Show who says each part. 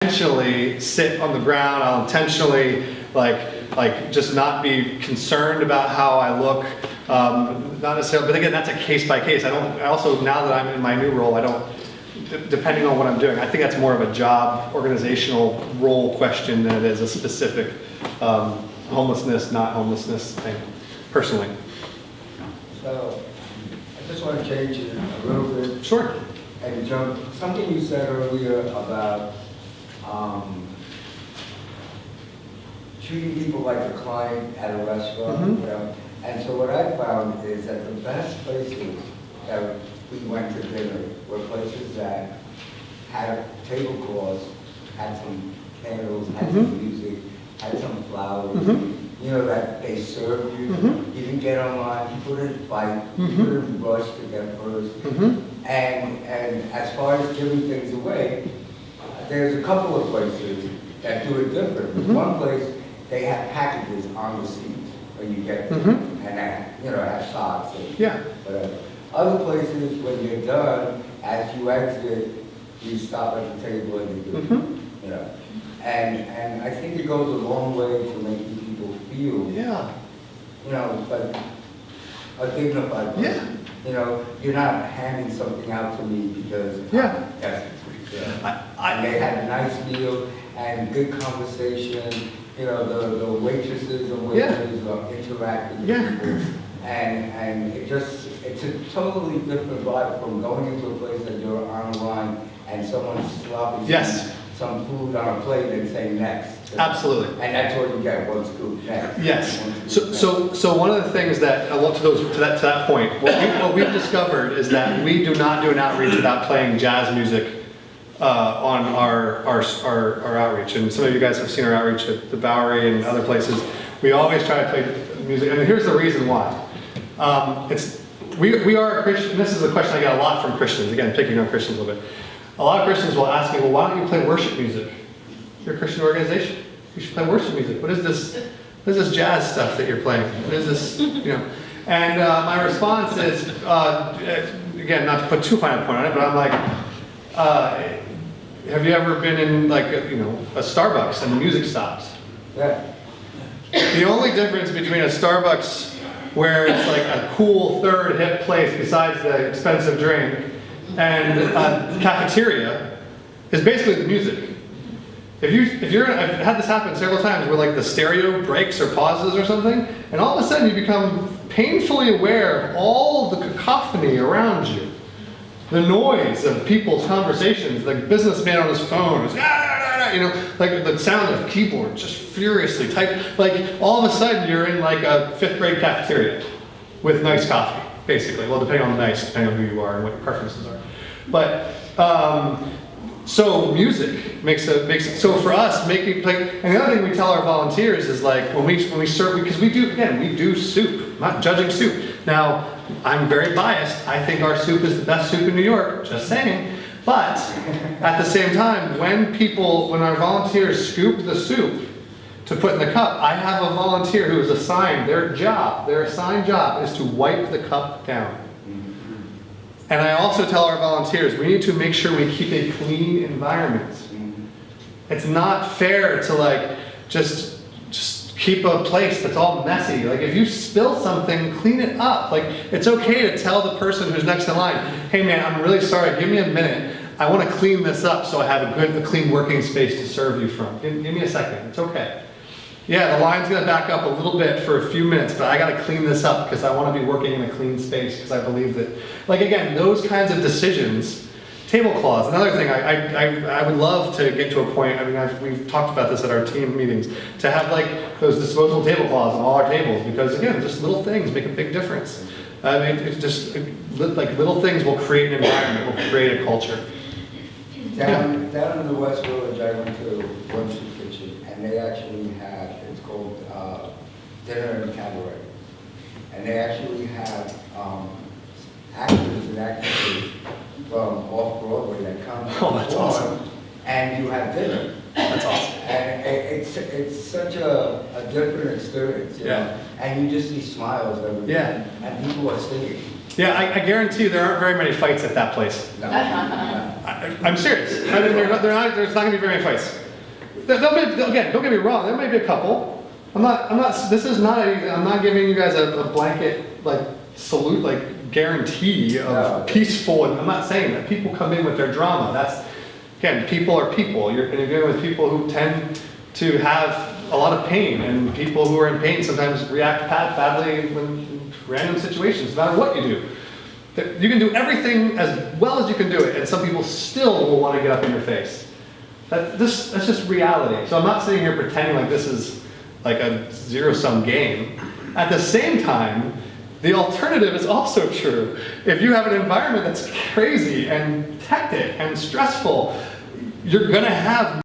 Speaker 1: intentionally sit on the ground. I'll intentionally like just not be concerned about how I look. Not necessarily, but again, that's a case by case. I also, now that I'm in my new role, I don't, depending on what I'm doing, I think that's more of a job organizational role question than it is a specific homelessness, not homelessness thing, personally.
Speaker 2: So, I just want to change it a little bit.
Speaker 1: Sure.
Speaker 2: And jump, something you said earlier about treating people like a client at a restaurant,
Speaker 1: Mm-hmm.
Speaker 2: you know. And so what I found is that the best places that we went to dinner were places that had tablecloths, had some candles, had some music, had some flowers, you know, that they served you. You didn't get online, you couldn't fight, you couldn't rush to get first. And as far as giving things away, there's a couple of places that do it different. One place, they have packages on the seats when you get there, and that, you know, have socks and whatever. Other places, when you're done, as you exit, you stop at the table and you do, you know. And I think it goes a long way to making people feel, you know, but a dignified person. You know, you're not handing something out to me because I'm desperate. And they had a nice meal and good conversation. You know, the waitresses and waiters interact with the people. And it's a totally different vibe from going into a place that you're on a line and someone's slopping some food on a plate and saying next.
Speaker 1: Absolutely.
Speaker 2: And that's what you get, one scoop next.
Speaker 1: Yes. So one of the things that I want to that point, what we've discovered is that we do not do an outreach without playing jazz music on our outreach. And some of you guys have seen our outreach at the Bowery and other places. We always try to play music, and here's the reason why. We are a Christian. This is a question I get a lot from Christians. Again, picking on Christians a little bit. A lot of Christians will ask me, well, why don't you play worship music? You're a Christian organization. You should play worship music. What is this? What is this jazz stuff that you're playing? What is this? You know. And my response is, again, not to put too fine a point on it, but I'm like, have you ever been in like a Starbucks and the music stops?
Speaker 2: Yeah.
Speaker 1: The only difference between a Starbucks where it's like a cool third hip place besides the expensive drink and a cafeteria is basically the music. I've had this happen several times where like the stereo breaks or pauses or something, and all of a sudden you become painfully aware of all the cacophony around you. The noise of people's conversations, the businessman on his phone is, you know, like the sound of keyboard just furiously typed. Like all of a sudden you're in like a 5th grade cafeteria with nice coffee, basically. Well, depending on depending on who you are and what your preferences are. But so music makes so for us making like, and the other thing we tell our volunteers is like when we serve, because we do soup. I'm not judging soup. Now I'm very biased. I think our soup is the best soup in New York. Just saying. But at the same time, when our volunteers scoop the soup to put in the cup, I have a volunteer who is assigned their assigned job is to wipe the cup down. And I also tell our volunteers, we need to make sure we keep a clean environment. It's not fair to like just keep a place that's all messy. Like if you spill something, clean it up. Like it's okay to tell the person who's next in line, hey man, I'm really sorry, give me a minute. I want to clean this up so I have a clean working space to serve you from. Give me a second, it's okay. Yeah, the line's gonna back up a little bit for a few minutes, but I gotta clean this up because I want to be working in a clean space because I believe that, like again, those kinds of decisions. Tablecloths, another thing, I would love to get to a point, I mean, we've talked about this at our team meetings, to have like those disposable tablecloths on all our tables, because again, just little things make a big difference. I mean, it's just like little things will create an environment, will create a culture.
Speaker 2: Down in the West Village, I went to one soup kitchen, and they actually have, it's called Dinner and Cabaret. And they actually have actors and actresses from off-Broadway that come to
Speaker 1: that's awesome.
Speaker 2: And you have dinner.
Speaker 1: That's awesome.
Speaker 2: And it's such a different experience, you know? And you just see smiles every day. And people are singing.
Speaker 1: Yeah, I guarantee you there aren't very many fights at that place.
Speaker 2: No.
Speaker 1: I'm serious. I mean, there's not gonna be very many fights. Again, don't get me wrong, there might be a couple. I'm not giving you guys a blanket, like, salute, like, guarantee of peaceful, and I'm not saying that. People come in with their drama. That's, again, people are people. You're dealing with people who tend to have a lot of pain, and people who are in pain sometimes react badly in random situations, no matter what you do. You can do everything as well as you can do it, and some people still will want to get up in your face. That's just reality. So I'm not sitting here pretending like this is like a zero-sum game. At the same time, the alternative is also true. If you have an environment that's crazy and hectic and stressful, you're gonna have